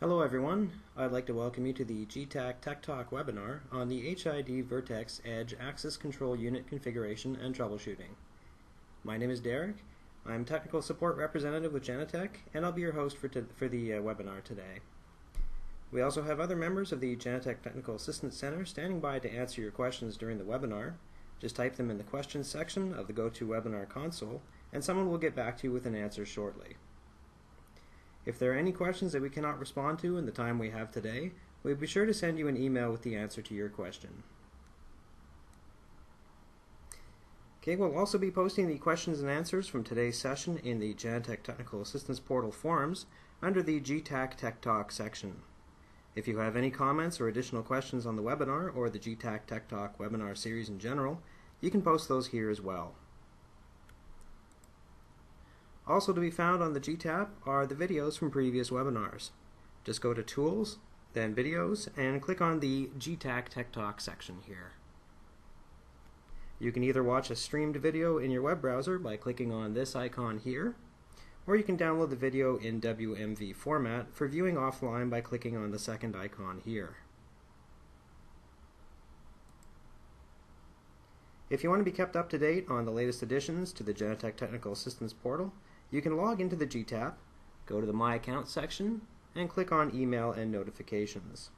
Hello everyone, I'd like to welcome you to the GTAC Tech Talk webinar on the HID Vertex Edge Access Control Unit Configuration and Troubleshooting. My name is Derek, I'm Technical Support Representative with Genetec, and I'll be your host for the webinar today. We also have other members of the Genetec Technical Assistance Center standing by to answer your questions during the webinar. Just type them in the questions section of the GoToWebinar console, and someone will get back to you with an answer shortly. If there are any questions that we cannot respond to in the time we have today, we'll be sure to send you an email with the answer to your question. Okay, we'll also be posting the questions and answers from today's session in the Genetec Technical Assistance Portal forums under the GTAC Tech Talk section. If you have any comments or additional questions on the webinar or the GTAC Tech Talk webinar series in general, you can post those here as well. Also to be found on the GTAP are the videos from previous webinars. Just go to Tools, then Videos, and click on the GTAC Tech Talk section here. You can either watch a streamed video in your web browser by clicking on this icon here, or you can download the video in WMV format for viewing offline by clicking on the second icon here. If you want to be kept up to date on the latest additions to the Genetec Technical Assistance Portal, you can log into the GTAP, go to the My Account section, and click on Email and Notifications.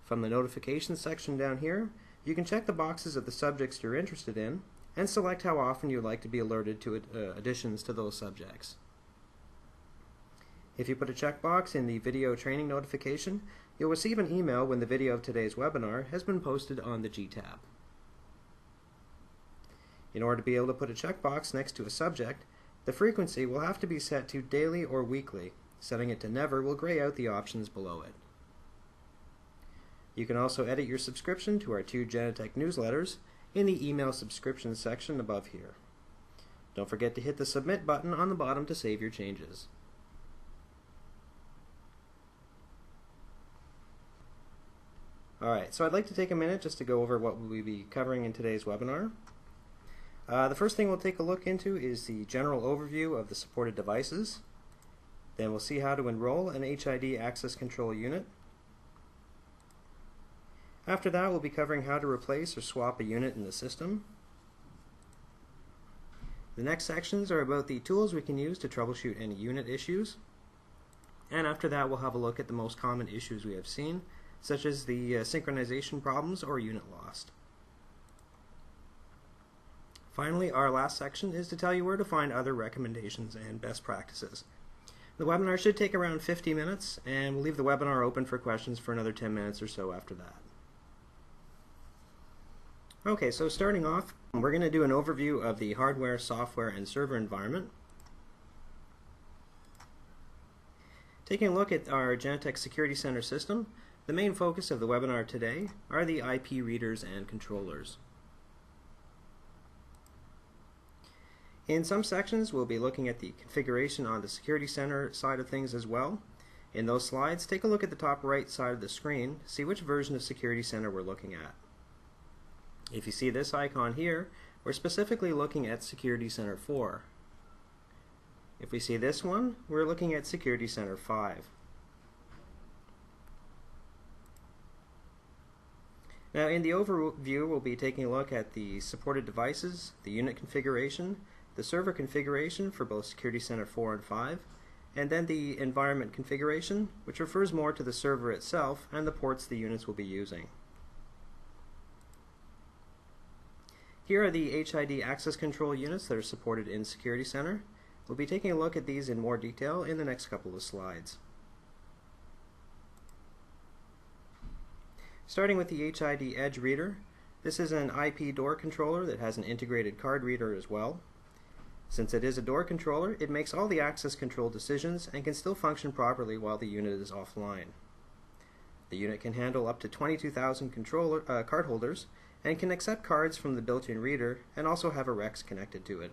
From the Notifications section down here, you can check the boxes of the subjects you're interested in and select how often you'd like to be alerted to additions to those subjects. If you put a checkbox in the video training notification, you'll receive an email when the video of today's webinar has been posted on the GTAP. In order to be able to put a checkbox next to a subject, the frequency will have to be set to daily or weekly. Setting it to never will gray out the options below it. You can also edit your subscription to our 2 Genetec newsletters in the email subscription section above here. Don't forget to hit the submit button on the bottom to save your changes. Alright, so I'd like to take a minute just to go over what we'll be covering in today's webinar. The first thing we'll take a look into is the general overview of the supported devices. Then we'll see how to enroll an HID access control unit. After that, we'll be covering how to replace or swap a unit in the system. The next sections are about the tools we can use to troubleshoot any unit issues. And after that, we'll have a look at the most common issues we have seen, such as the synchronization problems or unit lost. Finally, our last section is to tell you where to find other recommendations and best practices. The webinar should take around 50 minutes, and we'll leave the webinar open for questions for another 10 minutes or so after that. Okay, so starting off, we're going to do an overview of the hardware, software, and server environment. Taking a look at our Genetec Security Center system, the main focus of the webinar today are the IP readers and controllers. In some sections, we'll be looking at the configuration on the Security Center side of things as well. In those slides, take a look at the top right side of the screen, see which version of Security Center we're looking at. If you see this icon here, we're specifically looking at Security Center 4. If we see this one, we're looking at Security Center 5. Now in the overview, we'll be taking a look at the supported devices, the unit configuration, the server configuration for both Security Center 4 and 5, and then the environment configuration, which refers more to the server itself and the ports the units will be using. Here are the HID access control units that are supported in Security Center. We'll be taking a look at these in more detail in the next couple of slides. Starting with the HID Edge reader, this is an IP door controller that has an integrated card reader as well. Since it is a door controller, it makes all the access control decisions and can still function properly while the unit is offline. The unit can handle up to 22,000 card holders and can accept cards from the built-in reader and also have a REX connected to it.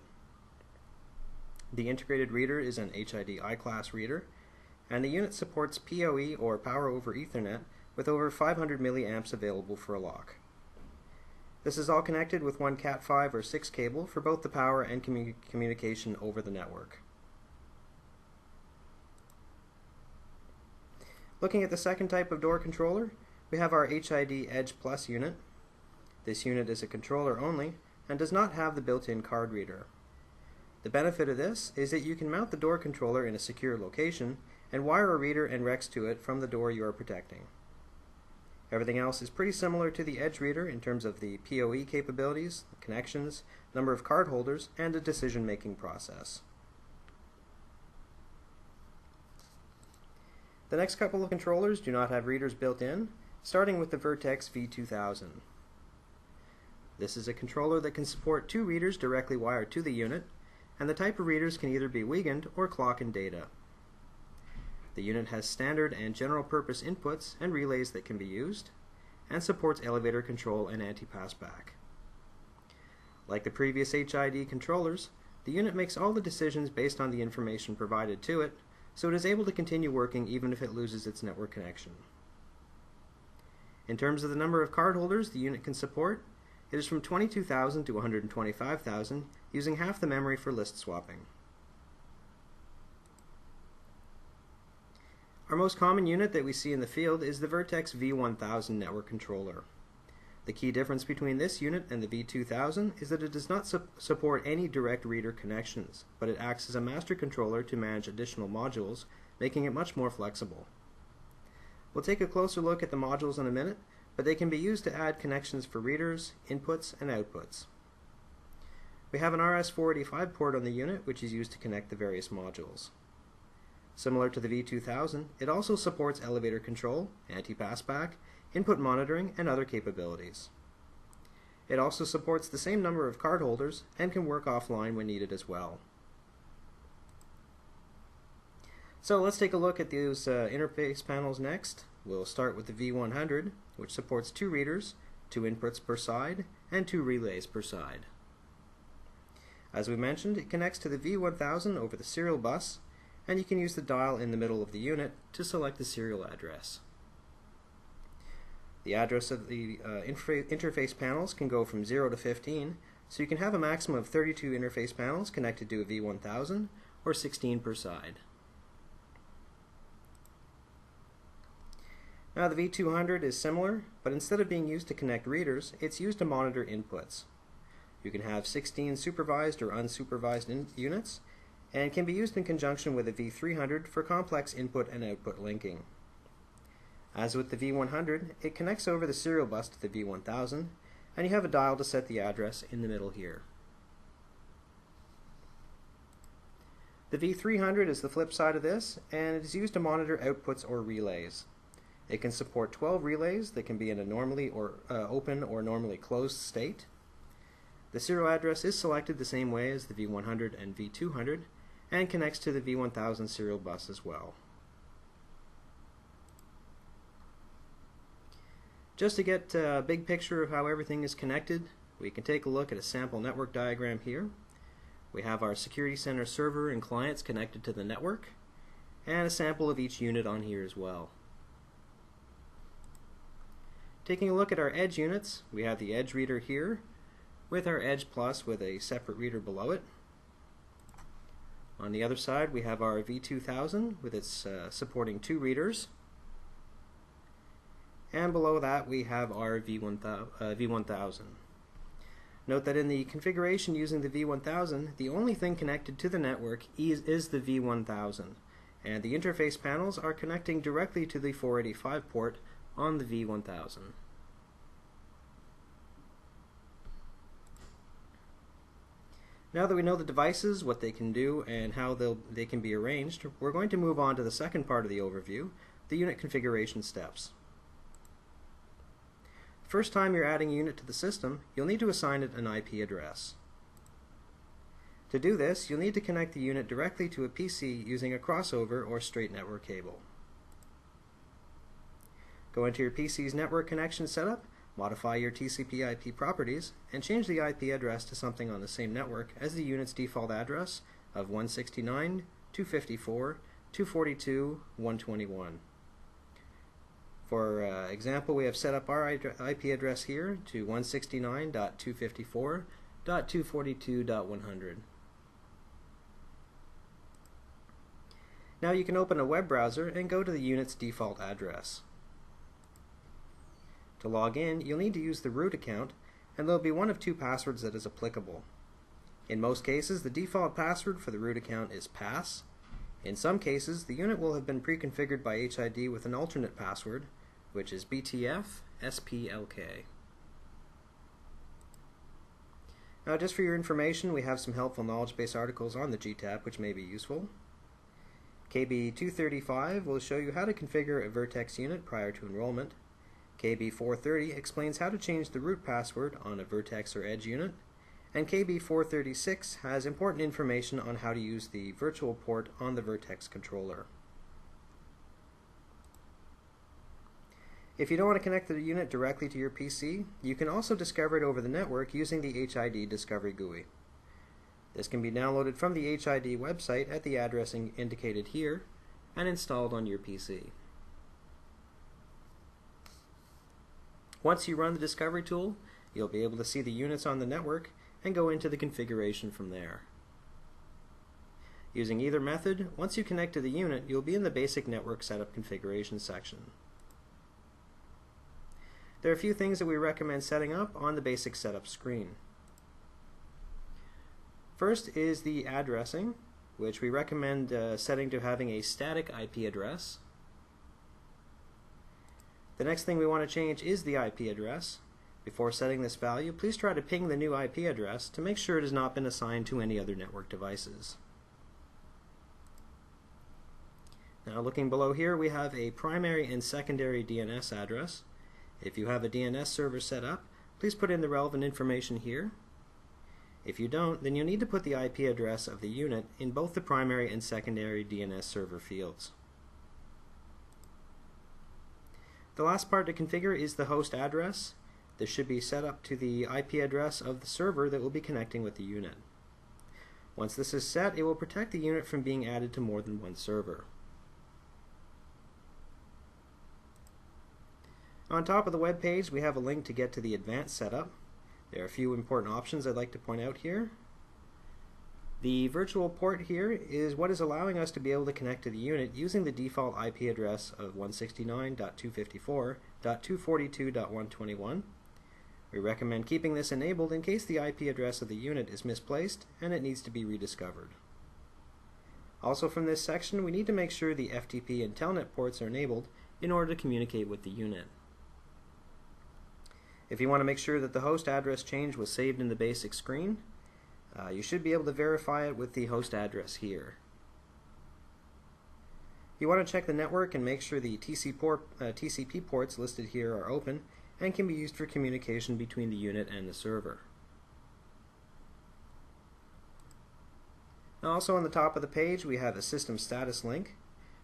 The integrated reader is an HID I-class reader, and the unit supports PoE or Power over Ethernet with over 500 milliamps available for a lock. This is all connected with one Cat5 or 6 cable for both the power and communication over the network. Looking at the second type of door controller, we have our HID Edge Plus unit. This unit is a controller only and does not have the built-in card reader. The benefit of this is that you can mount the door controller in a secure location and wire a reader and recs to it from the door you are protecting. Everything else is pretty similar to the Edge reader in terms of the PoE capabilities, connections, number of card holders, and the decision-making process. The next couple of controllers do not have readers built in, starting with the Vertex V2000. This is a controller that can support 2 readers directly wired to the unit, and the type of readers can either be Wiegand or clock and data. The unit has standard and general purpose inputs and relays that can be used, and supports elevator control and anti-passback. Like the previous HID controllers, the unit makes all the decisions based on the information provided to it, so it is able to continue working even if it loses its network connection. In terms of the number of card holders the unit can support, it is from 22,000 to 125,000, using half the memory for list swapping. Our most common unit that we see in the field is the Vertex V1000 network controller. The key difference between this unit and the V2000 is that it does not support any direct reader connections, but it acts as a master controller to manage additional modules, making it much more flexible. We'll take a closer look at the modules in a minute, but they can be used to add connections for readers, inputs, and outputs. We have an RS-485 port on the unit, which is used to connect the various modules. Similar to the V2000, it also supports elevator control, anti-passback, input monitoring, and other capabilities. It also supports the same number of card holders and can work offline when needed as well. So let's take a look at those interface panels next. We'll start with the V100, which supports 2 readers, 2 inputs per side, and 2 relays per side. As we mentioned, it connects to the V1000 over the serial bus, and you can use the dial in the middle of the unit to select the serial address. The address of the interface panels can go from 0 to 15, so you can have a maximum of 32 interface panels connected to a V1000, or 16 per side. Now the V200 is similar, but instead of being used to connect readers, it's used to monitor inputs. You can have 16 supervised or unsupervised units, and can be used in conjunction with a V300 for complex input and output linking. As with the V100, it connects over the serial bus to the V1000, and you have a dial to set the address in the middle here. The V300 is the flip side of this, and it is used to monitor outputs or relays. It can support 12 relays that can be in a normally open or normally closed state. The serial address is selected the same way as the V100 and V200, and connects to the V1000 serial bus as well. Just to get a big picture of how everything is connected, we can take a look at a sample network diagram here. We have our Security Center server and clients connected to the network, and a sample of each unit on here as well. Taking a look at our Edge units, we have the Edge reader here, with our Edge Plus with a separate reader below it. On the other side, we have our V2000 with its supporting 2 readers. And below that, we have our V1000. Note that in the configuration using the V1000, the only thing connected to the network is the V1000, and the interface panels are connecting directly to the 485 port on the V1000. Now that we know the devices, what they can do, and how they can be arranged, we're going to move on to the second part of the overview, the unit configuration steps. First time you're adding a unit to the system, you'll need to assign it an IP address. To do this, you'll need to connect the unit directly to a PC using a crossover or straight network cable. Go into your PC's network connection setup, modify your TCP/IP properties, and change the IP address to something on the same network as the unit's default address of 169.254.242.121. For example, we have set up our IP address here to 169.254.242.100. Now you can open a web browser and go to the unit's default address. To log in, you'll need to use the root account, and there'll be one of two passwords that is applicable. In most cases, the default password for the root account is pass. In some cases, the unit will have been pre-configured by HID with an alternate password, which is BTF-SPLK. Now, just for your information, we have some helpful knowledge base articles on the GTAP which may be useful. KB 235 will show you how to configure a Vertex unit prior to enrollment. KB 430 explains how to change the root password on a Vertex or Edge unit. And KB 436 has important information on how to use the virtual port on the Vertex controller. If you don't want to connect the unit directly to your PC, you can also discover it over the network using the HID Discovery GUI. This can be downloaded from the HID website at the address indicated here and installed on your PC. Once you run the Discovery tool, you'll be able to see the units on the network and go into the configuration from there. Using either method, once you connect to the unit, you'll be in the basic network setup configuration section. There are a few things that we recommend setting up on the basic setup screen. First is the addressing, which we recommend setting to having a static IP address. The next thing we want to change is the IP address. Before setting this value, please try to ping the new IP address to make sure it has not been assigned to any other network devices. Now, looking below here, we have a primary and secondary DNS address. If you have a DNS server set up, please put in the relevant information here. If you don't, then you'll need to put the IP address of the unit in both the primary and secondary DNS server fields. The last part to configure is the host address. This should be set up to the IP address of the server that will be connecting with the unit. Once this is set, it will protect the unit from being added to more than one server. On top of the web page, we have a link to get to the advanced setup. There are a few important options I'd like to point out here. The virtual port here is what is allowing us to be able to connect to the unit using the default IP address of 169.254.242.121. We recommend keeping this enabled in case the IP address of the unit is misplaced and it needs to be rediscovered. Also from this section, we need to make sure the FTP and Telnet ports are enabled in order to communicate with the unit. If you want to make sure that the host address change was saved in the basic screen, you should be able to verify it with the host address here. You want to check the network and make sure the TCP ports listed here are open and can be used for communication between the unit and the server. Now, also on the top of the page, we have a system status link.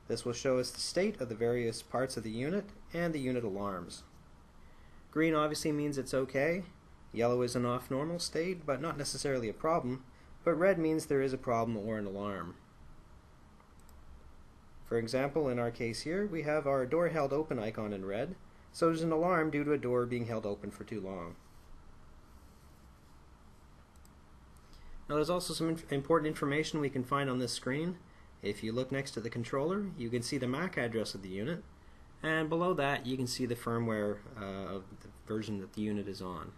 This will show us the state of the various parts of the unit and the unit alarms. Green obviously means it's okay. Yellow is an off normal state, but not necessarily a problem, but red means there is a problem or an alarm. For example, in our case here, we have our door held open icon in red, so there's an alarm due to a door being held open for too long. Now, there's also some important information we can find on this screen. If you look next to the controller, you can see the MAC address of the unit, and below that you can see the firmware of the version that the unit is on.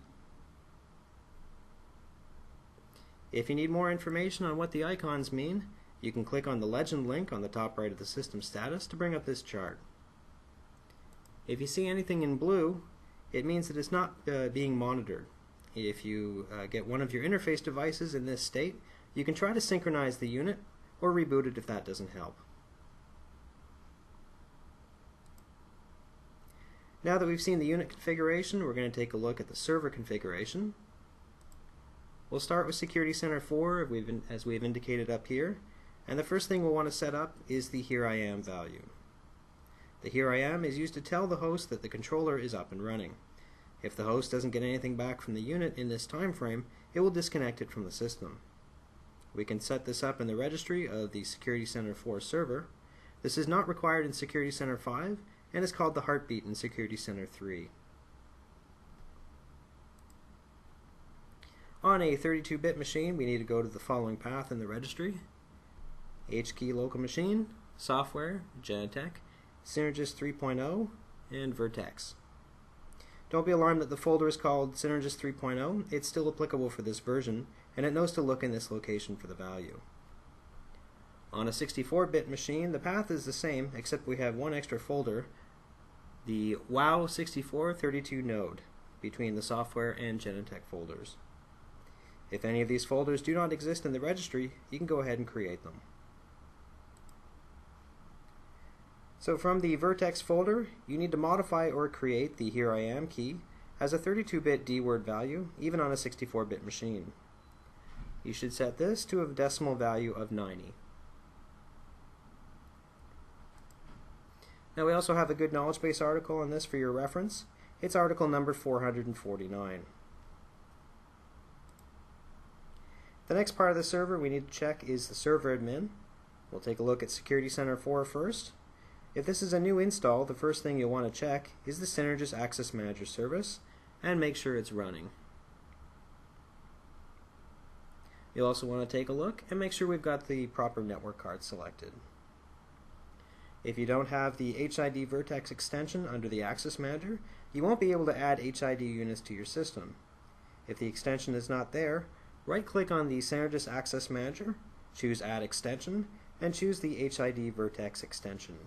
If you need more information on what the icons mean, you can click on the legend link on the top right of the system status to bring up this chart. If you see anything in blue, it means that it's not being monitored. If you get one of your interface devices in this state, you can try to synchronize the unit or reboot it if that doesn't help. Now that we've seen the unit configuration, we're going to take a look at the server configuration. We'll start with Security Center 4 as we've indicated up here, and the first thing we'll want to set up is the Here I Am value. The Here I Am is used to tell the host that the controller is up and running. If the host doesn't get anything back from the unit in this time frame, it will disconnect it from the system. We can set this up in the registry of the Security Center 4 server. This is not required in Security Center 5 and is called the heartbeat in Security Center 3. On a 32-bit machine, we need to go to the following path in the registry: HKey local machine Software, Genetec, Synergist 3.0, and Vertex. Don't be alarmed that the folder is called Synergist 3.0. It's still applicable for this version, and it knows to look in this location for the value. On a 64-bit machine, the path is the same, except we have one extra folder, the WOW6432 node, between the software and Genetec folders. If any of these folders do not exist in the registry, you can go ahead and create them. So from the Vertex folder, you need to modify or create the Here I Am key as a 32-bit D-word value, even on a 64-bit machine. You should set this to a decimal value of 90. Now we also have a good knowledge base article on this for your reference. It's article number 449. The next part of the server we need to check is the server admin. We'll take a look at Security Center 4 first. If this is a new install, the first thing you'll want to check is the Synergist Access Manager service and make sure it's running. You'll also want to take a look and make sure we've got the proper network card selected. If you don't have the HID Vertex extension under the Access Manager, you won't be able to add HID units to your system. If the extension is not there, right-click on the Synergist Access Manager, choose Add Extension, and choose the HID Vertex extension.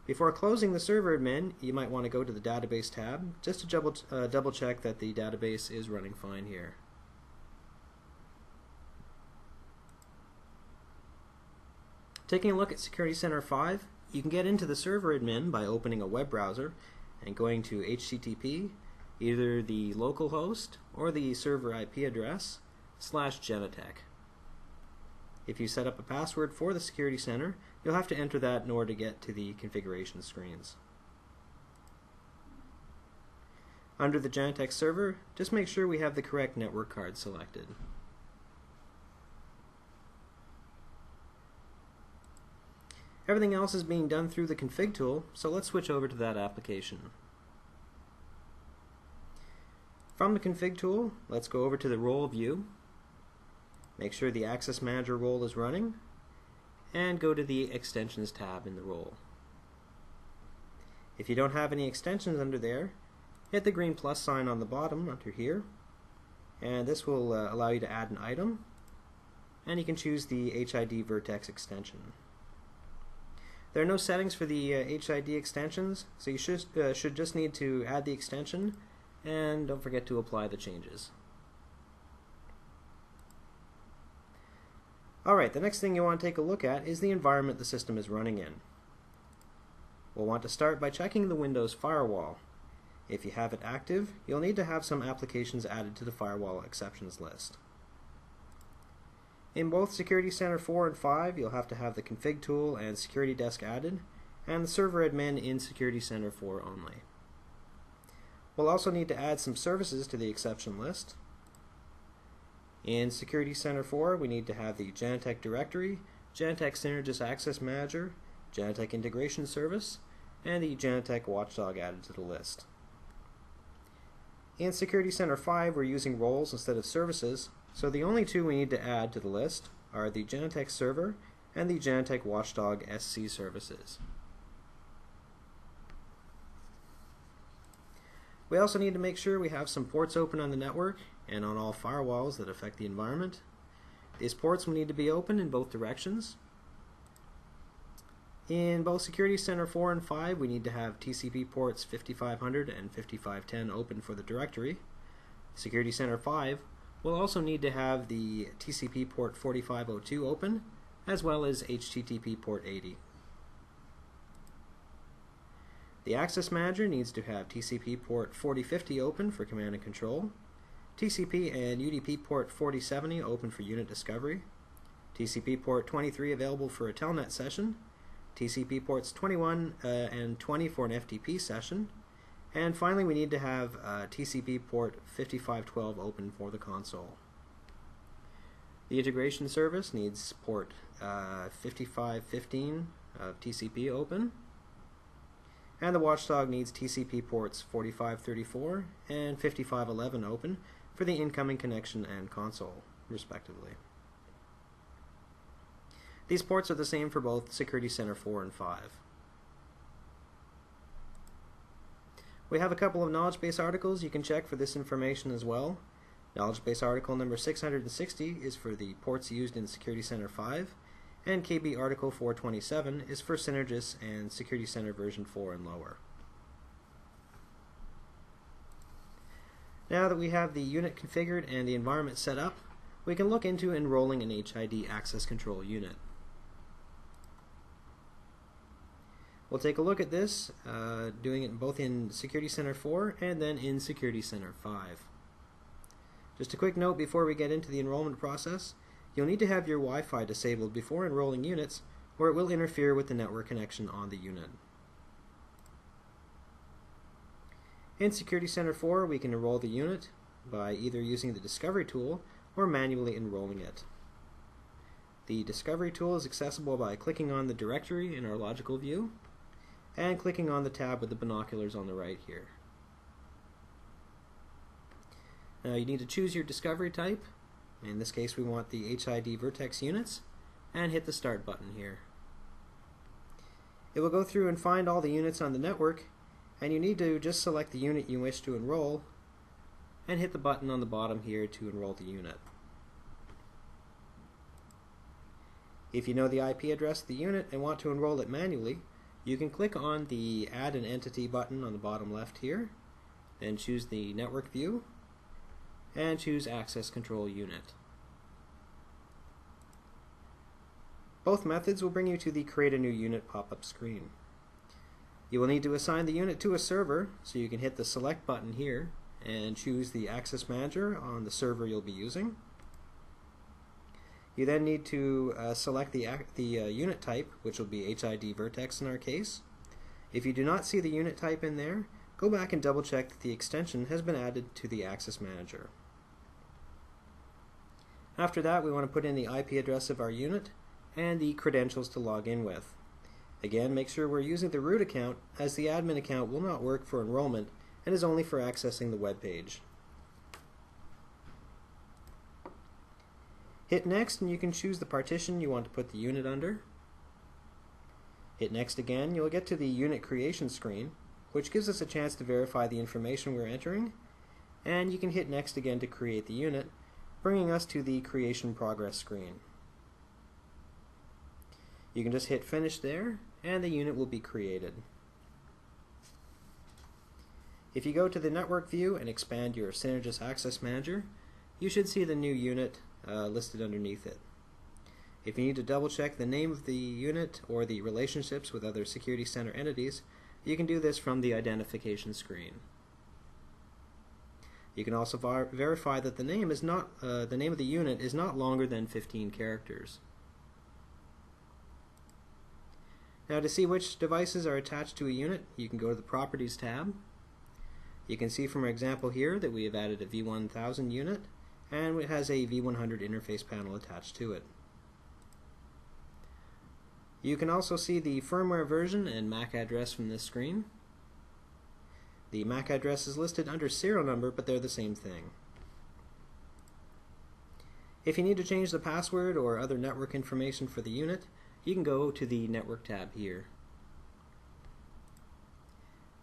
Before closing the server admin, you might want to go to the Database tab just to double check that the database is running fine here. Taking a look at Security Center 5, you can get into the server admin by opening a web browser and going to HTTP, either the local host or the server IP address, /Genetec. If you set up a password for the Security Center, you'll have to enter that in order to get to the configuration screens. Under the Genetec server, just make sure we have the correct network card selected. Everything else is being done through the config tool, so let's switch over to that application. From the config tool, let's go over to the role view. Make sure the Access Manager role is running, and go to the Extensions tab in the role. If you don't have any extensions under there, hit the green plus sign on the bottom under here, and this will allow you to add an item, and you can choose the HID Vertex extension. There are no settings for the HID extensions, so you should just need to add the extension, and don't forget to apply the changes. Alright, the next thing you want to take a look at is the environment the system is running in. We'll want to start by checking the Windows firewall. If you have it active, you'll need to have some applications added to the firewall exceptions list. In both Security Center 4 and 5, you'll have to have the config tool and security desk added, and the server admin in Security Center 4 only. We'll also need to add some services to the exception list. In Security Center 4, we need to have the Genetec directory, Genetec Synergist Access Manager, Genetec Integration Service, and the Genetec Watchdog added to the list. In Security Center 5, we're using roles instead of services, so the only two we need to add to the list are the Genetec Server and the Genetec Watchdog SC services. We also need to make sure we have some ports open on the network and on all firewalls that affect the environment. These ports will need to be open in both directions. In both Security Center 4 and 5, we need to have TCP ports 5500 and 5510 open for the directory. Security Center 5 will also need to have the TCP port 4502 open, as well as HTTP port 80. The Access Manager needs to have TCP port 4050 open for command and control, TCP and UDP port 4070 open for unit discovery, TCP port 23 available for a telnet session, TCP ports 21 and 20 for an FTP session, and finally we need to have TCP port 5512 open for the console. The integration service needs port 5515 of TCP open, and the Watchdog needs TCP ports 4534 and 5511 open for the incoming connection and console, respectively. These ports are the same for both Security Center 4 and 5. We have a couple of knowledge base articles you can check for this information as well. Knowledge base article number 660 is for the ports used in Security Center 5, and KB article 427 is for Synergis and Security Center version 4 and lower. Now that we have the unit configured and the environment set up, we can look into enrolling an HID access control unit. We'll take a look at this, doing it both in Security Center 4 and then in Security Center 5. Just a quick note before we get into the enrollment process, you'll need to have your Wi-Fi disabled before enrolling units, or it will interfere with the network connection on the unit. In Security Center 4, we can enroll the unit by either using the Discovery tool or manually enrolling it. The Discovery tool is accessible by clicking on the directory in our logical view and clicking on the tab with the binoculars on the right here. Now you need to choose your Discovery type. In this case we want the HID Vertex units, and hit the Start button here. It will go through and find all the units on the network, and you need to just select the unit you wish to enroll and hit the button on the bottom here to enroll the unit. If you know the IP address of the unit and want to enroll it manually, you can click on the Add an Entity button on the bottom left here, then choose the Network View and choose Access Control Unit. Both methods will bring you to the Create a New Unit pop-up screen. You will need to assign the unit to a server, so you can hit the Select button here and choose the Access Manager on the server you'll be using. You then need to select the unit type, which will be HID Vertex in our case. If you do not see the unit type in there, go back and double check that the extension has been added to the Access Manager. After that, we want to put in the IP address of our unit and the credentials to log in with. Again, make sure we're using the root account, as the admin account will not work for enrollment and is only for accessing the web page. Hit Next and you can choose the partition you want to put the unit under. Hit Next again, you'll get to the unit creation screen, which gives us a chance to verify the information we're entering, and you can hit Next again to create the unit, bringing us to the creation progress screen. You can just hit Finish there, and the unit will be created. If you go to the Network View and expand your Synergis Access Manager, you should see the new unit listed underneath it. If you need to double check the name of the unit or the relationships with other Security Center entities, you can do this from the identification screen. You can also verify that the name is not the name of the unit is not longer than 15 characters. Now, to see which devices are attached to a unit, you can go to the Properties tab. You can see from our example here that we have added a V1000 unit, and it has a V100 interface panel attached to it. You can also see the firmware version and MAC address from this screen. The MAC address is listed under serial number, but they're the same thing. If you need to change the password or other network information for the unit, you can go to the Network tab here.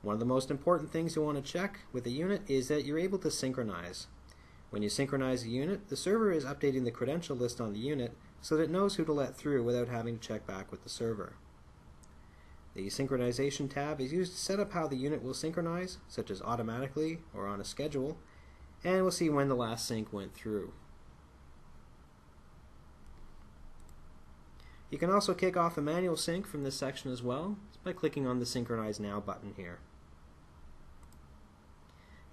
One of the most important things you want to check with a unit is that you're able to synchronize. When you synchronize a unit, the server is updating the credential list on the unit so that it knows who to let through without having to check back with the server. The Synchronization tab is used to set up how the unit will synchronize, such as automatically or on a schedule, and we'll see when the last sync went through. You can also kick off a manual sync from this section as well by clicking on the Synchronize Now button here.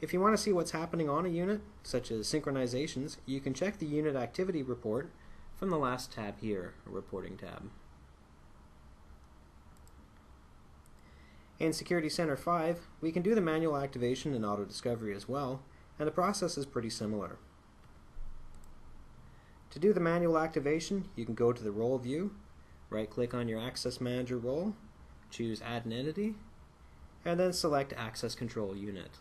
If you want to see what's happening on a unit, such as synchronizations, you can check the Unit Activity Report from the last tab here, a Reporting tab. In Security Center 5, we can do the manual activation and auto-discovery as well, and the process is pretty similar. To do the manual activation, you can go to the Role view, right-click on your Access Manager role, choose Add an Entity, and then select Access Control Unit.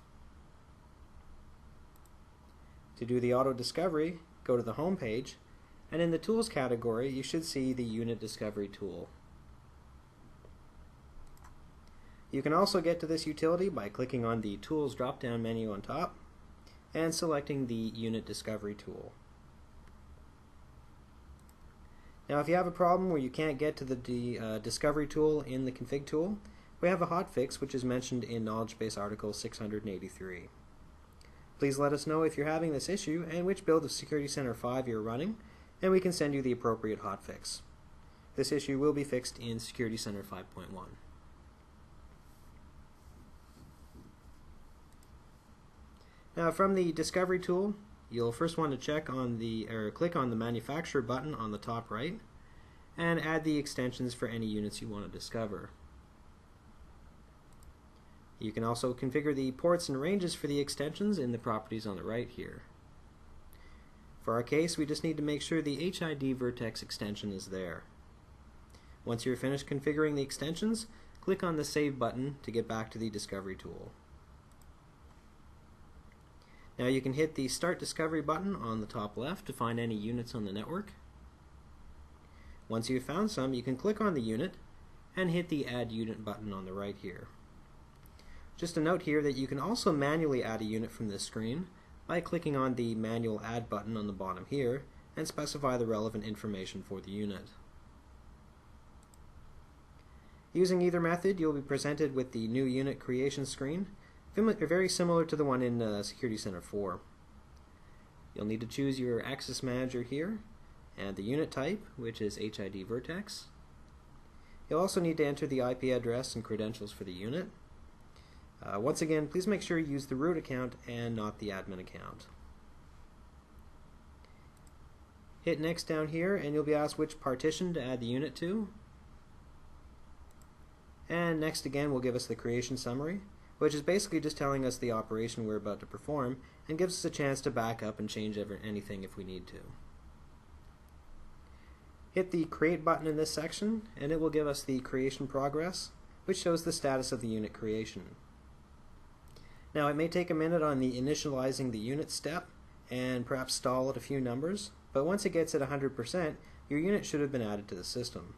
To do the auto-discovery, go to the Home page, and in the Tools category you should see the Unit Discovery tool. You can also get to this utility by clicking on the Tools drop-down menu on top and selecting the Unit Discovery tool. Now if you have a problem where you can't get to the Discovery tool in the Config tool, we have a hotfix which is mentioned in Knowledge Base Article 683. Please let us know if you're having this issue and which build of Security Center 5 you're running, and we can send you the appropriate hotfix. This issue will be fixed in Security Center 5.1. Now from the Discovery tool, you'll first want to click on the Manufacturer button on the top right and add the extensions for any units you want to discover. You can also configure the ports and ranges for the extensions in the properties on the right here. For our case, we just need to make sure the HID vertex extension is there. Once you're finished configuring the extensions, click on the Save button to get back to the Discovery tool. Now you can hit the Start Discovery button on the top left to find any units on the network. Once you've found some, you can click on the unit and hit the Add Unit button on the right here. Just a note here that you can also manually add a unit from this screen by clicking on the Manual Add button on the bottom here and specify the relevant information for the unit. Using either method, you'll be presented with the new unit creation screen, very similar to the one in Security Center 4. You'll need to choose your access manager here and the unit type, which is HID vertex. You'll also need to enter the IP address and credentials for the unit. Once again, please make sure you use the root account and not the admin account. Hit Next down here and you'll be asked which partition to add the unit to. And Next again will give us the creation summary, which is basically just telling us the operation we're about to perform and gives us a chance to back up and change anything if we need to. Hit the Create button in this section and it will give us the creation progress, which shows the status of the unit creation. Now it may take a minute on the initializing the unit step and perhaps stall at a few numbers, but once it gets at 100%, your unit should have been added to the system.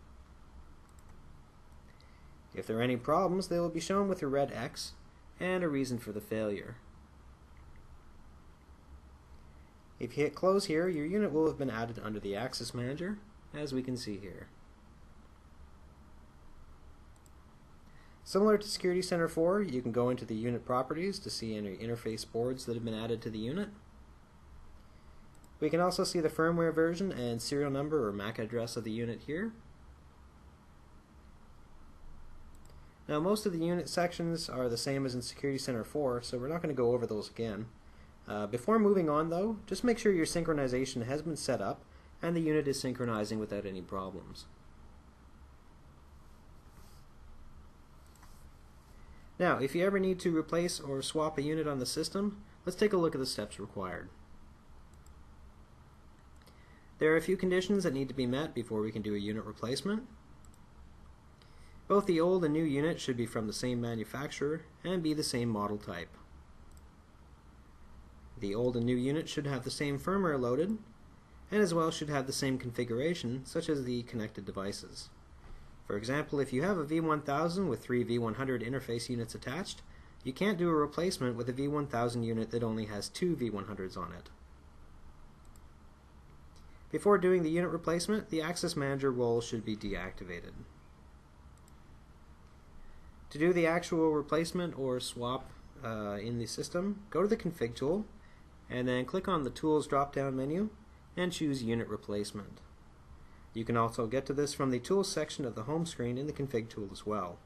If there are any problems, they will be shown with a red X and a reason for the failure. If you hit Close here, your unit will have been added under the Access Manager, as we can see here. Similar to Security Center 4, you can go into the unit properties to see any interface boards that have been added to the unit. We can also see the firmware version and serial number or MAC address of the unit here. Now most of the unit sections are the same as in Security Center 4, so we're not going to go over those again. Before moving on though, just make sure your synchronization has been set up and the unit is synchronizing without any problems. Now, if you ever need to replace or swap a unit on the system, let's take a look at the steps required. There are a few conditions that need to be met before we can do a unit replacement. Both the old and new unit should be from the same manufacturer and be the same model type. The old and new unit should have the same firmware loaded, and as well should have the same configuration, such as the connected devices. For example, if you have a V1000 with 3 V100 interface units attached, you can't do a replacement with a V1000 unit that only has 2 V100s on it. Before doing the unit replacement, the Access Manager role should be deactivated. To do the actual replacement or swap in the system, go to the Config tool and then click on the Tools drop-down menu and choose Unit Replacement. You can also get to this from the Tools section of the home screen in the Config tool as well.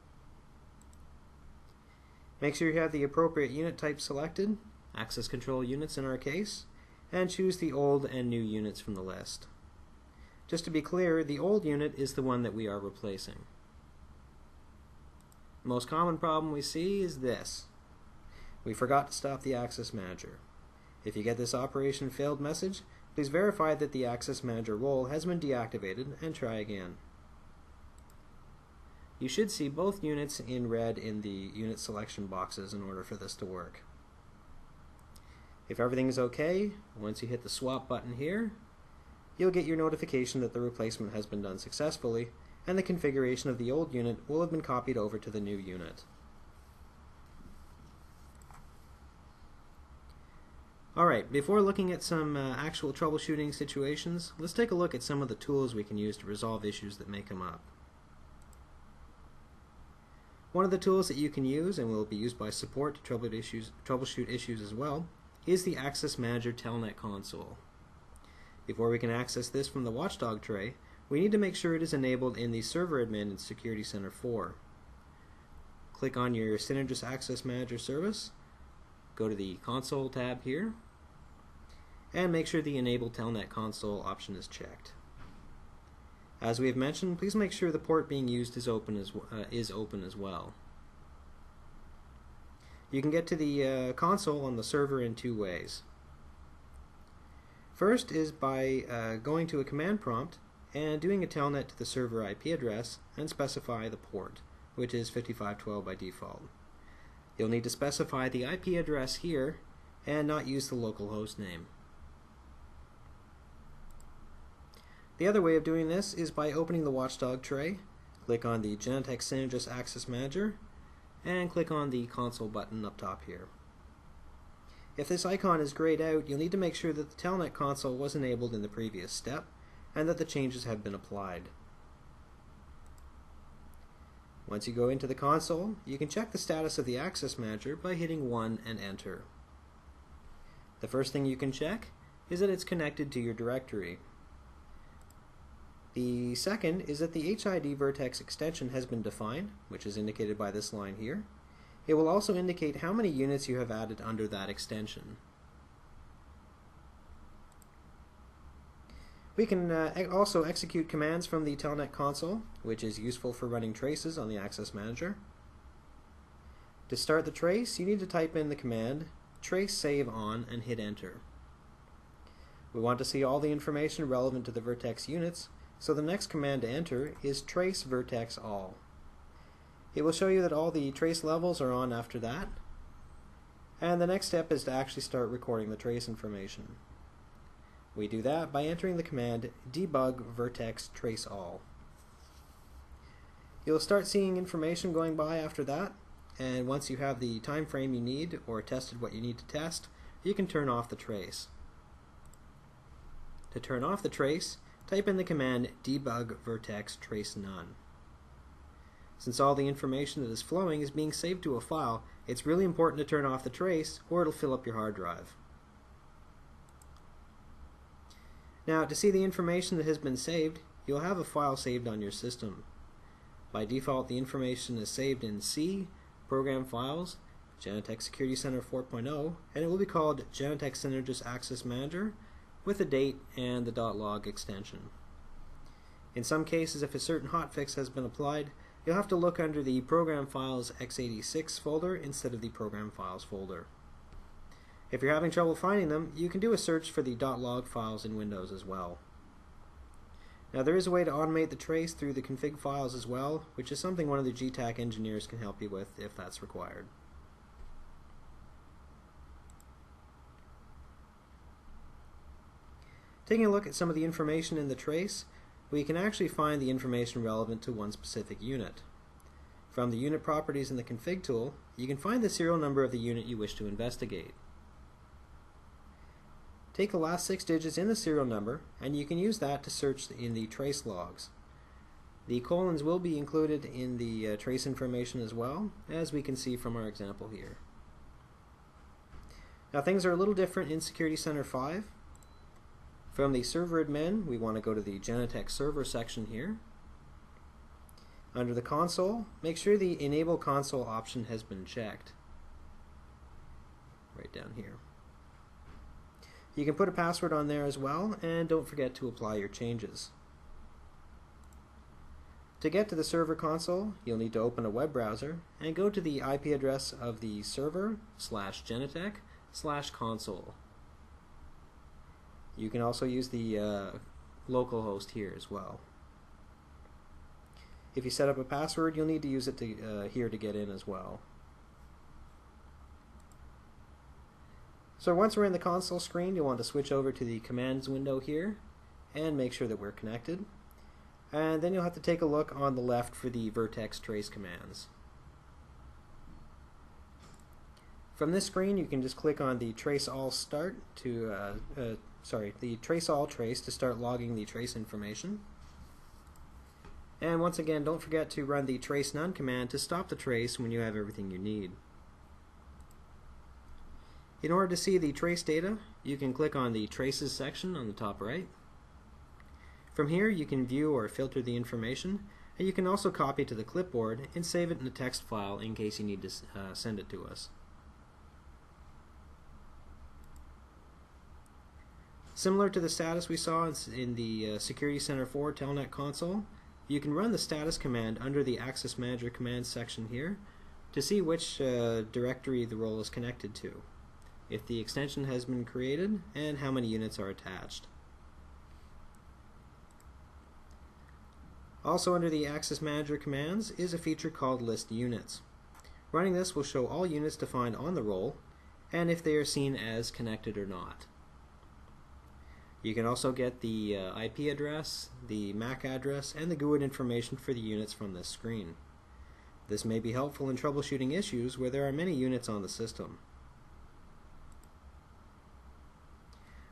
Make sure you have the appropriate unit type selected, access control units in our case, and choose the old and new units from the list. Just to be clear, the old unit is the one that we are replacing. The most common problem we see is this. We forgot to stop the Access Manager. If you get this operation failed message, please verify that the Access Manager role has been deactivated and try again. You should see both units in red in the unit selection boxes in order for this to work. If everything is okay, once you hit the swap button here, you'll get your notification that the replacement has been done successfully, and the configuration of the old unit will have been copied over to the new unit. Alright, before looking at some actual troubleshooting situations, let's take a look at some of the tools we can use to resolve issues that may come up. One of the tools that you can use, and will be used by support to troubleshoot issues as well, is the Access Manager Telnet console. Before we can access this from the Watchdog tray, we need to make sure it is enabled in the Server Admin in Security Center 4. Click on your Synergis Access Manager service, go to the Console tab here, and make sure the Enable Telnet Console option is checked. As we have mentioned, please make sure the port being used is open as well. You can get to the console on the server in two ways. First is by going to a command prompt and doing a telnet to the server IP address and specify the port, which is 5512 by default. You'll need to specify the IP address here and not use the local host name. The other way of doing this is by opening the Watchdog tray, click on the Genetec Synergis Access Manager, and click on the console button up top here. If this icon is grayed out, you'll need to make sure that the Telnet console was enabled in the previous step and that the changes have been applied. Once you go into the console, you can check the status of the Access Manager by hitting 1 and Enter. The first thing you can check is that it's connected to your directory. The second is that the HID vertex extension has been defined, which is indicated by this line here. It will also indicate how many units you have added under that extension. We can also execute commands from the Telnet console, which is useful for running traces on the Access Manager. To start the trace, you need to type in the command trace save on and hit enter. We want to see all the information relevant to the vertex units, so the next command to enter is trace vertex all. It will show you that all the trace levels are on after that, and the next step is to actually start recording the trace information. We do that by entering the command debug vertex trace all. You'll start seeing information going by after that, and once you have the time frame you need or tested what you need to test, you can turn off the trace. To turn off the trace, type in the command debug vertex trace none. Since all the information that is flowing is being saved to a file, it's really important to turn off the trace or it'll fill up your hard drive. Now, to see the information that has been saved, you'll have a file saved on your system. By default, the information is saved in C, Program Files, Genetec Security Center 4.0, and it will be called Genetec Synergis Access Manager with the date and the .log extension. In some cases, if a certain hotfix has been applied, you'll have to look under the Program Files x86 folder instead of the Program Files folder. If you're having trouble finding them, you can do a search for the .log files in Windows as well. Now, there is a way to automate the trace through the config files as well, which is something one of the GTAC engineers can help you with if that's required. Taking a look at some of the information in the trace, we can actually find the information relevant to one specific unit. From the unit properties in the config tool, you can find the serial number of the unit you wish to investigate. Take the last 6 digits in the serial number, and you can use that to search in the trace logs. The colons will be included in the trace information as well, as we can see from our example here. Now, things are a little different in Security Center 5. From the server admin, we want to go to the Genetec server section here. Under the console, make sure the enable console option has been checked. Right down here. You can put a password on there as well, and don't forget to apply your changes. To get to the server console, you'll need to open a web browser and go to the IP address of the server/genetec/console. You can also use the local host here as well. If you set up a password, you'll need to use it here to get in as well. So once we're in the console screen, you'll want to switch over to the commands window here and make sure that we're connected. And then you'll have to take a look on the left for the vertex trace commands. From this screen, you can just click on the trace all start to the trace all trace to start logging the trace information. And once again, don't forget to run the trace none command to stop the trace when you have everything you need. In order to see the trace data, you can click on the traces section on the top right. From here, you can view or filter the information, and you can also copy it to the clipboard and save it in a text file in case you need to send it to us. Similar to the status we saw in the Security Center 4 Telnet console, you can run the status command under the Access Manager commands section here to see which directory the role is connected to, if the extension has been created, and how many units are attached. Also under the Access Manager commands is a feature called List Units. Running this will show all units defined on the role, and if they are seen as connected or not. You can also get the IP address, the MAC address, and the GUID information for the units from this screen. This may be helpful in troubleshooting issues where there are many units on the system.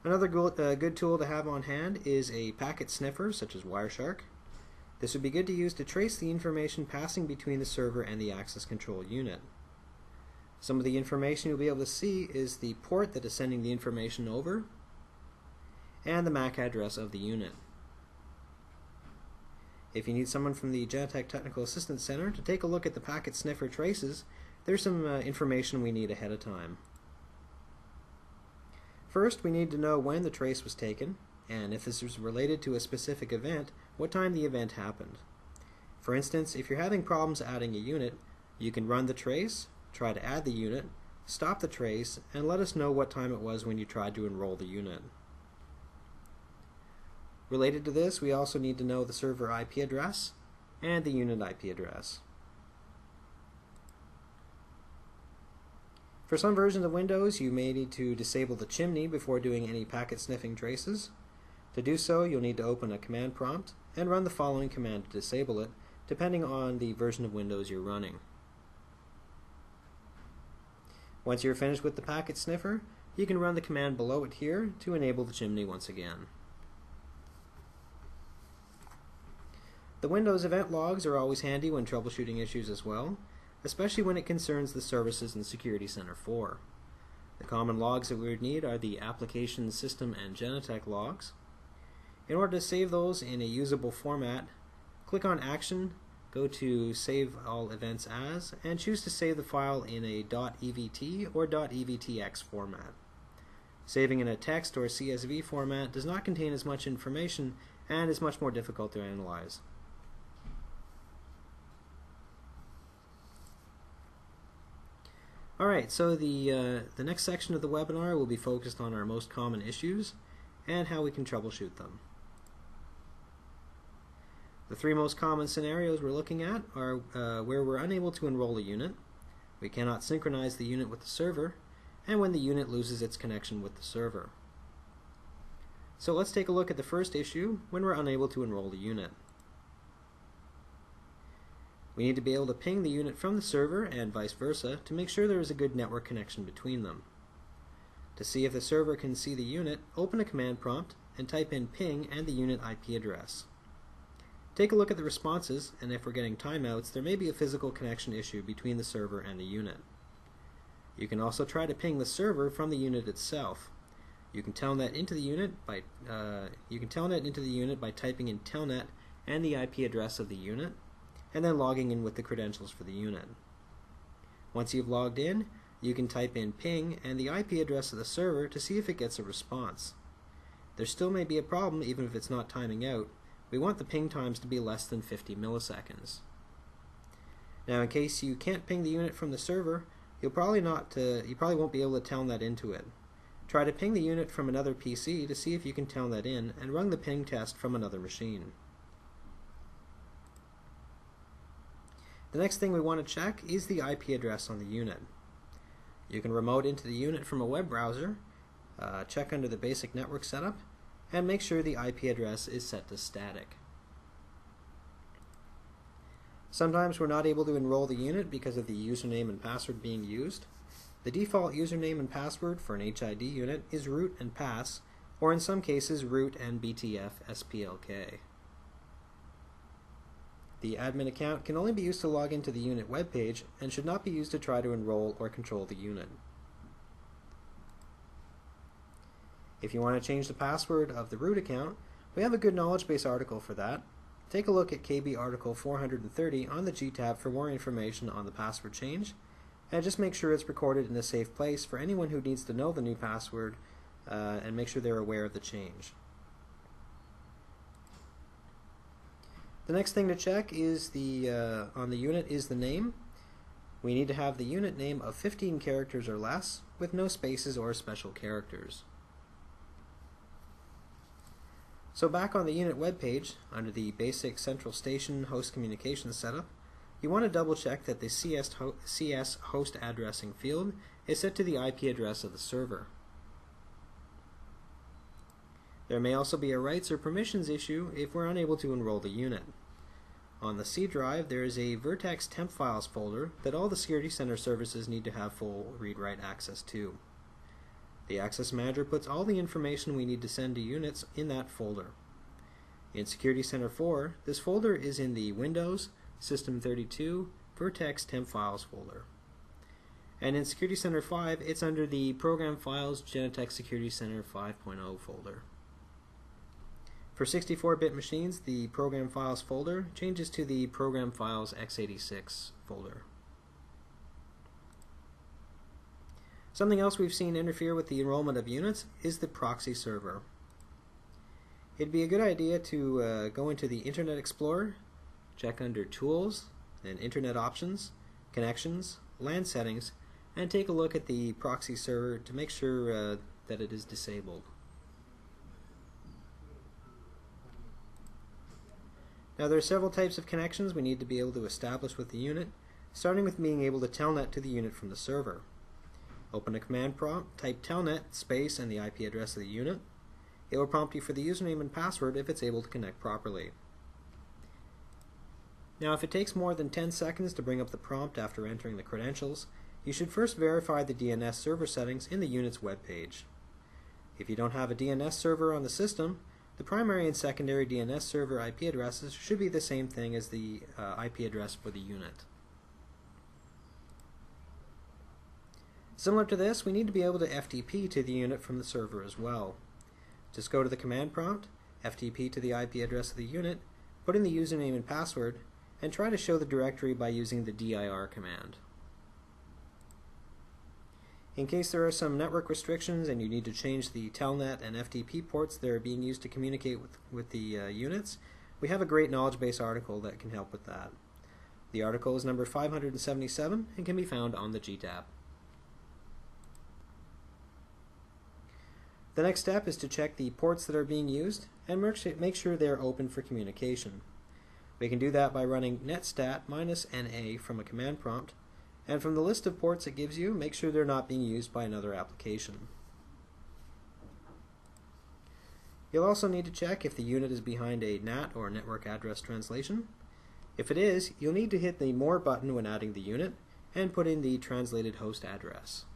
Another good tool to have on hand is a packet sniffer such as Wireshark. This would be good to use to trace the information passing between the server and the access control unit. Some of the information you'll be able to see is the port that is sending the information over, and the MAC address of the unit. If you need someone from the Genetec Technical Assistance Center to take a look at the packet sniffer traces, there's some information we need ahead of time. First, we need to know when the trace was taken, and if this is related to a specific event, what time the event happened. For instance, if you're having problems adding a unit, you can run the trace, try to add the unit, stop the trace, and let us know what time it was when you tried to enroll the unit. Related to this, we also need to know the server IP address and the unit IP address. For some versions of Windows, you may need to disable the chimney before doing any packet sniffing traces. To do so, you'll need to open a command prompt and run the following command to disable it, depending on the version of Windows you're running. Once you're finished with the packet sniffer, you can run the command below it here to enable the chimney once again. The Windows event logs are always handy when troubleshooting issues as well, especially when it concerns the services in Security Center 4. The common logs that we would need are the Application, System, and Genetec logs. In order to save those in a usable format, click on Action, go to Save All Events As, and choose to save the file in a .evt or .evtx format. Saving in a text or CSV format does not contain as much information and is much more difficult to analyze. Alright, so the next section of the webinar will be focused on our most common issues and how we can troubleshoot them. The three most common scenarios we're looking at are where we're unable to enroll a unit, we cannot synchronize the unit with the server, and when the unit loses its connection with the server. So let's take a look at the first issue, when we're unable to enroll the unit. We need to be able to ping the unit from the server and vice versa to make sure there is a good network connection between them. To see if the server can see the unit, open a command prompt and type in ping and the unit IP address. Take a look at the responses, and if we're getting timeouts, there may be a physical connection issue between the server and the unit. You can also try to ping the server from the unit itself. You can telnet into the unit by typing in telnet and the IP address of the unit, and then logging in with the credentials for the unit. Once you've logged in, you can type in ping and the IP address of the server to see if it gets a response. There still may be a problem even if it's not timing out. We want the ping times to be less than 50 milliseconds. Now, in case you can't ping the unit from the server, you probably won't be able to telnet into it. Try to ping the unit from another PC to see if you can telnet in, and run the ping test from another machine. The next thing we want to check is the IP address on the unit. You can remote into the unit from a web browser, check under the basic network setup, and make sure the IP address is set to static. Sometimes we're not able to enroll the unit because of the username and password being used. The default username and password for an HID unit is root and pass, or in some cases root and BTF SPLK. The admin account can only be used to log into the unit webpage and should not be used to try to enroll or control the unit. If you want to change the password of the root account, we have a good knowledge base article for that. Take a look at KB article 430 on the G tab for more information on the password change, and just make sure it's recorded in a safe place for anyone who needs to know the new password and make sure they're aware of the change. The next thing to check is on the unit is the name. We need to have the unit name of 15 characters or less with no spaces or special characters. So back on the unit webpage, under the basic central station host communications setup, you want to double check that the CS host addressing field is set to the IP address of the server. There may also be a rights or permissions issue if we're unable to enroll the unit. On the C drive, there is a Vertex temp files folder that all the Security Center services need to have full read-write access to. The Access Manager puts all the information we need to send to units in that folder. In Security Center 4, this folder is in the Windows, System32, Vertex temp files folder. And in Security Center 5, it's under the Program Files Genetec Security Center 5.0 folder. For 64-bit machines, the Program Files folder changes to the Program Files x86 folder. Something else we've seen interfere with the enrollment of units is the proxy server. It'd be a good idea to go into the Internet Explorer, check under Tools, and Internet Options, Connections, LAN Settings, and take a look at the proxy server to make sure that it is disabled. Now there are several types of connections we need to be able to establish with the unit, starting with being able to telnet to the unit from the server. Open a command prompt, type telnet space and the IP address of the unit. It will prompt you for the username and password if it's able to connect properly. Now if it takes more than 10 seconds to bring up the prompt after entering the credentials, you should first verify the DNS server settings in the unit's web page. If you don't have a DNS server on the system, the primary and secondary DNS server IP addresses should be the same thing as the IP address for the unit. Similar to this, we need to be able to FTP to the unit from the server as well. Just go to the command prompt, FTP to the IP address of the unit, put in the username and password, and try to show the directory by using the dir command. In case there are some network restrictions and you need to change the telnet and FTP ports that are being used to communicate with the units, we have a great knowledge base article that can help with that. The article is number 577 and can be found on the G tab. The next step is to check the ports that are being used and make sure they are open for communication. We can do that by running netstat -NA from a command prompt, and from the list of ports it gives you, make sure they're not being used by another application. You'll also need to check if the unit is behind a NAT or network address translation. If it is, you'll need to hit the More button when adding the unit and put in the translated host address.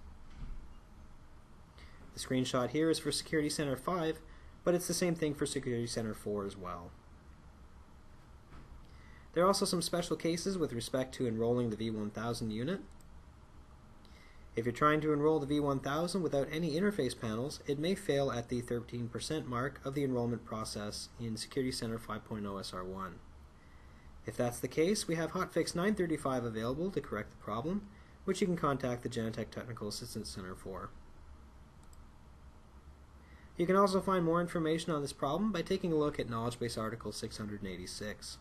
The screenshot here is for Security Center 5, but it's the same thing for Security Center 4 as well. There are also some special cases with respect to enrolling the V1000 unit. If you're trying to enroll the V1000 without any interface panels, it may fail at the 13% mark of the enrollment process in Security Center 5.0 SR1. If that's the case, we have Hotfix 935 available to correct the problem, which you can contact the Genetec Technical Assistance Center for. You can also find more information on this problem by taking a look at Knowledge Base Article 686.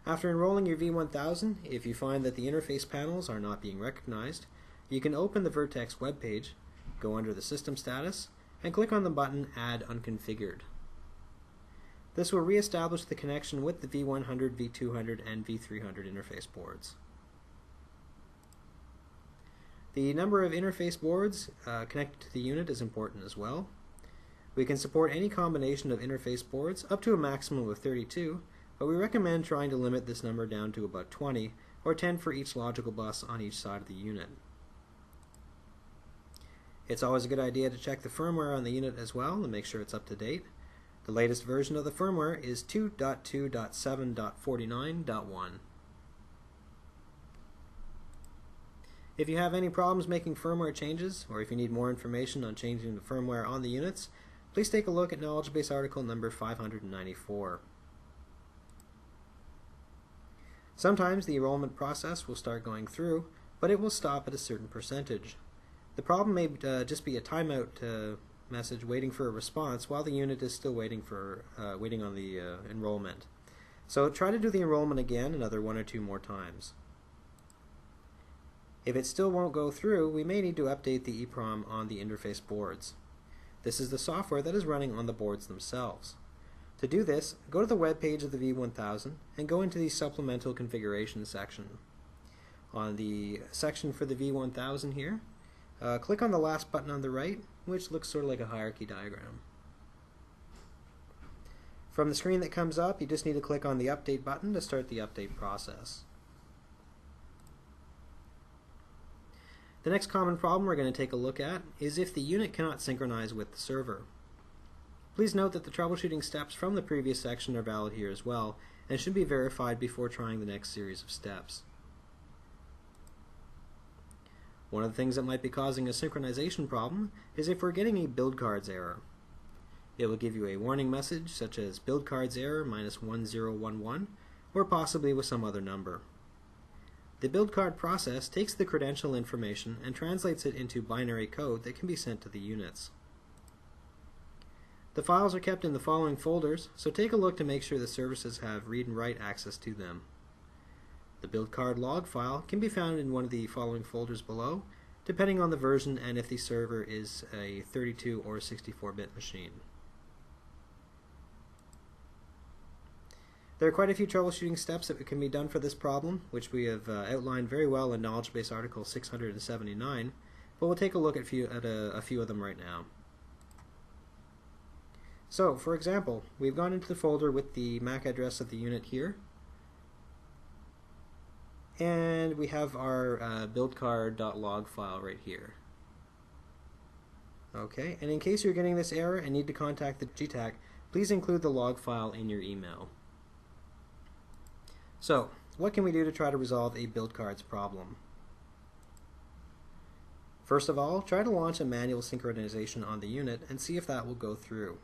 After enrolling your V1000, if you find that the interface panels are not being recognized, you can open the Vertex web page, go under the System Status, and click on the button Add Unconfigured. This will reestablish the connection with the V100, V200, and V300 interface boards. The number of interface boards connected to the unit is important as well. We can support any combination of interface boards up to a maximum of 32, but we recommend trying to limit this number down to about 20, or 10 for each logical bus on each side of the unit. It's always a good idea to check the firmware on the unit as well and make sure it's up to date. The latest version of the firmware is 2.2.7.49.1. If you have any problems making firmware changes, or if you need more information on changing the firmware on the units, please take a look at Knowledge Base article number 594. Sometimes the enrollment process will start going through, but it will stop at a certain percentage. The problem may just be a timeout message waiting for a response while the unit is still waiting on the enrollment. So try to do the enrollment again another 1 or 2 more times. If it still won't go through, we may need to update the EEPROM on the interface boards. This is the software that is running on the boards themselves. To do this, go to the web page of the V1000 and go into the supplemental configuration section. On the section for the V1000 here, click on the last button on the right, which looks sort of like a hierarchy diagram. From the screen that comes up, you just need to click on the update button to start the update process. The next common problem we're going to take a look at is if the unit cannot synchronize with the server. Please note that the troubleshooting steps from the previous section are valid here as well, and should be verified before trying the next series of steps. One of the things that might be causing a synchronization problem is if we're getting a build cards error. It will give you a warning message such as build cards error -1011, or possibly with some other number. The build card process takes the credential information and translates it into binary code that can be sent to the units. The files are kept in the following folders, so take a look to make sure the services have read and write access to them. The build card log file can be found in one of the following folders below, depending on the version and if the server is a 32 or 64-bit machine. There are quite a few troubleshooting steps that can be done for this problem, which we have outlined very well in Knowledge Base article 679, but we'll take a look at a few of them right now. So, for example, we've gone into the folder with the MAC address of the unit here, and we have our buildcard.log file right here. Okay, and in case you're getting this error and need to contact the GTAC, please include the log file in your email. So, what can we do to try to resolve a build cards problem? First of all, try to launch a manual synchronization on the unit and see if that will go through.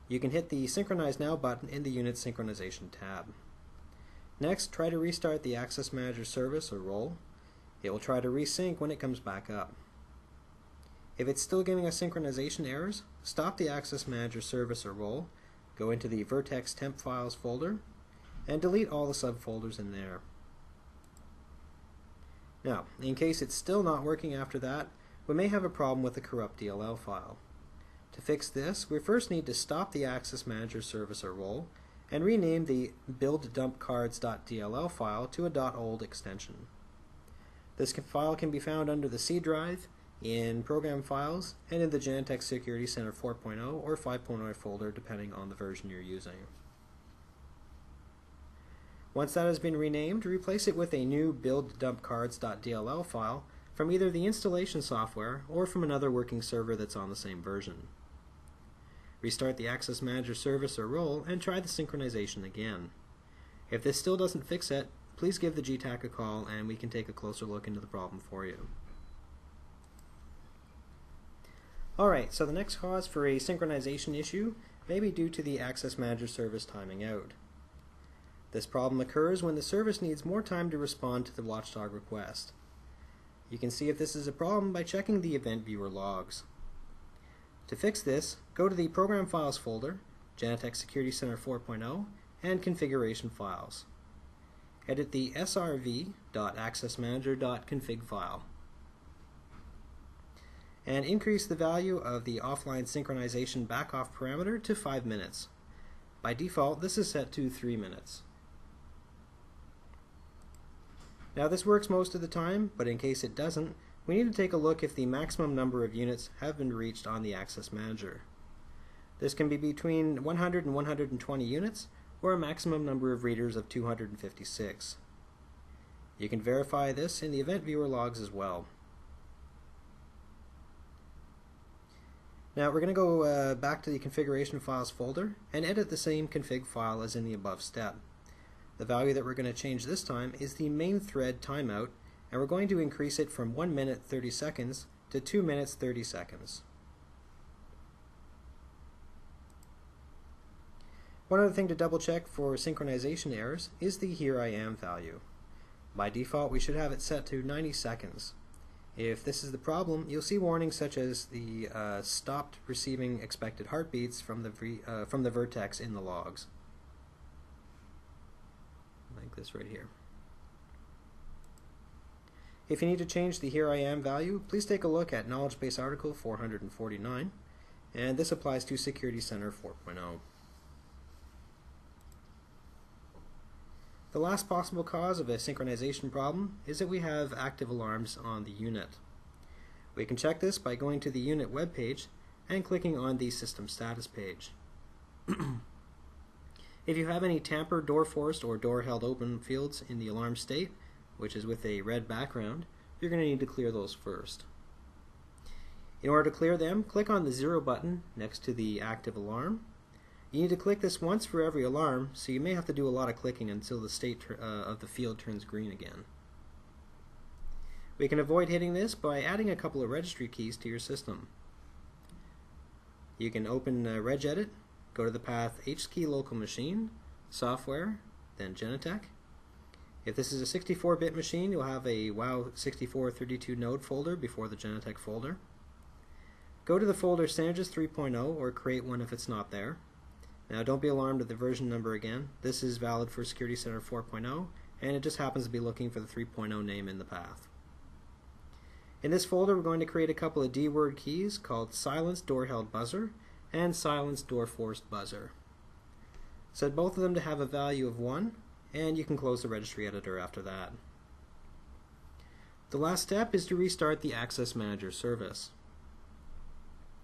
You can hit the Synchronize Now button in the Unit Synchronization tab. Next, try to restart the Access Manager service or role. It will try to resync when it comes back up. If it's still giving us synchronization errors, stop the Access Manager service or role, go into the Vertex Temp Files folder, and delete all the subfolders in there. Now, in case it's still not working after that, we may have a problem with the corrupt DLL file. To fix this, we first need to stop the Access Manager service or role and rename the build-dump-cards.dll file to a .old extension. This file can be found under the C drive, in Program Files, and in the Genentech Security Center 4.0 or 5.0 folder depending on the version you're using. Once that has been renamed, replace it with a new build-dump-cards.dll file from either the installation software or from another working server that's on the same version. Restart the Access Manager service or role and try the synchronization again. If this still doesn't fix it, please give the GTAC a call and we can take a closer look into the problem for you. Alright, so the next cause for a synchronization issue may be due to the Access Manager service timing out. This problem occurs when the service needs more time to respond to the watchdog request. You can see if this is a problem by checking the Event Viewer logs. To fix this, go to the Program Files folder, Genentech Security Center 4.0, and Configuration Files. Edit the srv.accessmanager.config file. And increase the value of the offline synchronization backoff parameter to 5 minutes. By default, this is set to 3 minutes. Now this works most of the time, but in case it doesn't, we need to take a look if the maximum number of units have been reached on the Access Manager. This can be between 100 and 120 units, or a maximum number of readers of 256. You can verify this in the event viewer logs as well. Now we're going to go back to the configuration files folder and edit the same config file as in the above step. The value that we're going to change this time is the main thread timeout, and we're going to increase it from 1 minute 30 seconds to 2 minutes 30 seconds. One other thing to double check for synchronization errors is the here I am value. By default we should have it set to 90 seconds. If this is the problem, you'll see warnings such as the stopped receiving expected heartbeats from the vertex in the logs. Like this right here. If you need to change the here I am value, please take a look at Knowledge Base Article 449, and this applies to Security Center 4.0. The last possible cause of a synchronization problem is that we have active alarms on the unit. We can check this by going to the unit web page and clicking on the system status page. If you have any tamper, door forced, or door held open fields in the alarm state, which is with a red background, you're going to need to clear those first. In order to clear them, click on the 0 button next to the active alarm. You need to click this once for every alarm, so you may have to do a lot of clicking until the state of the field turns green again. We can avoid hitting this by adding a couple of registry keys to your system. You can open regedit, go to the path hkey local machine, software, then Genetec. If this is a 64-bit machine, you'll have a WOW6432 node folder before the Genetec folder. Go to the folder Synergist 3.0 or create one if it's not there. Now don't be alarmed at the version number again. This is valid for Security Center 4.0, and it just happens to be looking for the 3.0 name in the path. In this folder we're going to create a couple of D-word keys called Silence Door Held Buzzer and Silence Door Forced Buzzer. Set both of them to have a value of 1, and you can close the registry editor after that. The last step is to restart the Access Manager service.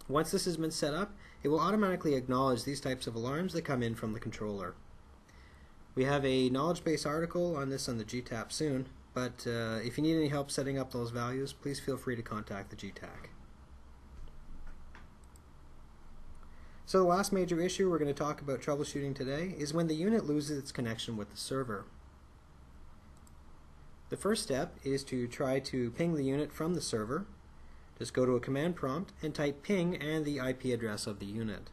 Once this has been set up, it will automatically acknowledge these types of alarms that come in from the controller. We have a knowledge base article on this on the GTAP soon, but if you need any help setting up those values, please feel free to contact the GTAC. So the last major issue we're going to talk about troubleshooting today is when the unit loses its connection with the server. The first step is to try to ping the unit from the server. Just go to a command prompt and type ping and the IP address of the unit.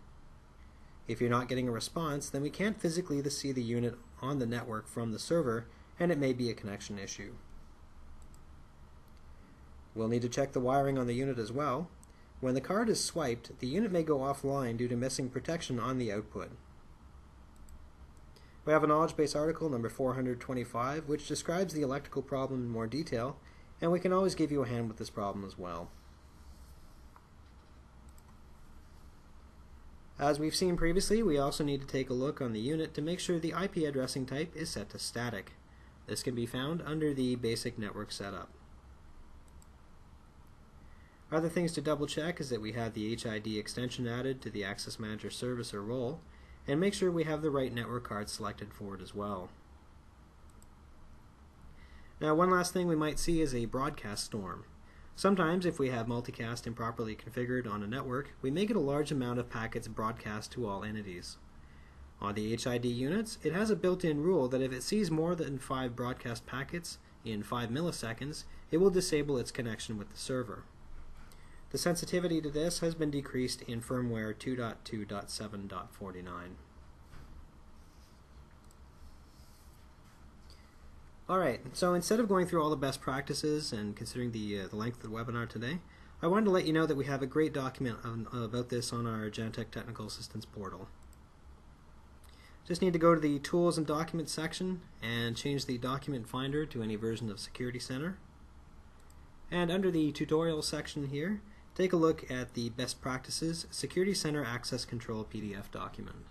If you're not getting a response, then we can't physically see the unit on the network from the server, and it may be a connection issue. We'll need to check the wiring on the unit as well. When the card is swiped, the unit may go offline due to missing protection on the output. We have a knowledge base article number 425 which describes the electrical problem in more detail, and we can always give you a hand with this problem as well. As we've seen previously, we also need to take a look on the unit to make sure the IP addressing type is set to static. This can be found under the basic network setup. Other things to double check is that we have the HID extension added to the Access Manager service or role, and make sure we have the right network card selected for it as well. Now one last thing we might see is a broadcast storm. Sometimes if we have multicast improperly configured on a network, we may get a large amount of packets broadcast to all entities. On the HID units, it has a built-in rule that if it sees more than 5 broadcast packets in 5 milliseconds, it will disable its connection with the server. The sensitivity to this has been decreased in firmware 2.2.7.49. Alright, so instead of going through all the best practices and considering the length of the webinar today, I wanted to let you know that we have a great document about this on our Genetec Technical Assistance portal. Just need to go to the Tools and Documents section and change the document finder to any version of Security Center. And under the Tutorial section here, take a look at the Best Practices Security Center Access Control PDF document.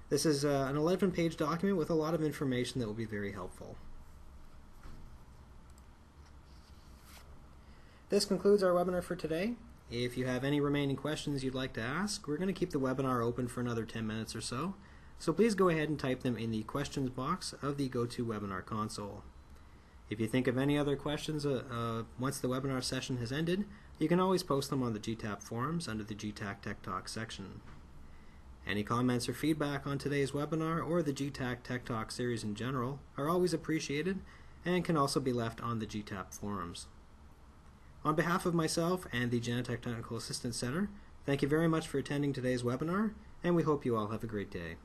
This is an 11-page document with a lot of information that will be very helpful. This concludes our webinar for today. If you have any remaining questions you'd like to ask, we're going to keep the webinar open for another 10 minutes or so. So please go ahead and type them in the questions box of the GoToWebinar console. If you think of any other questions once the webinar session has ended, you can always post them on the GTAP forums under the GTAC Tech Talk section. Any comments or feedback on today's webinar or the GTAC Tech Talk series in general are always appreciated and can also be left on the GTAP forums. On behalf of myself and the Genetec Technical Assistance Center, thank you very much for attending today's webinar, and we hope you all have a great day.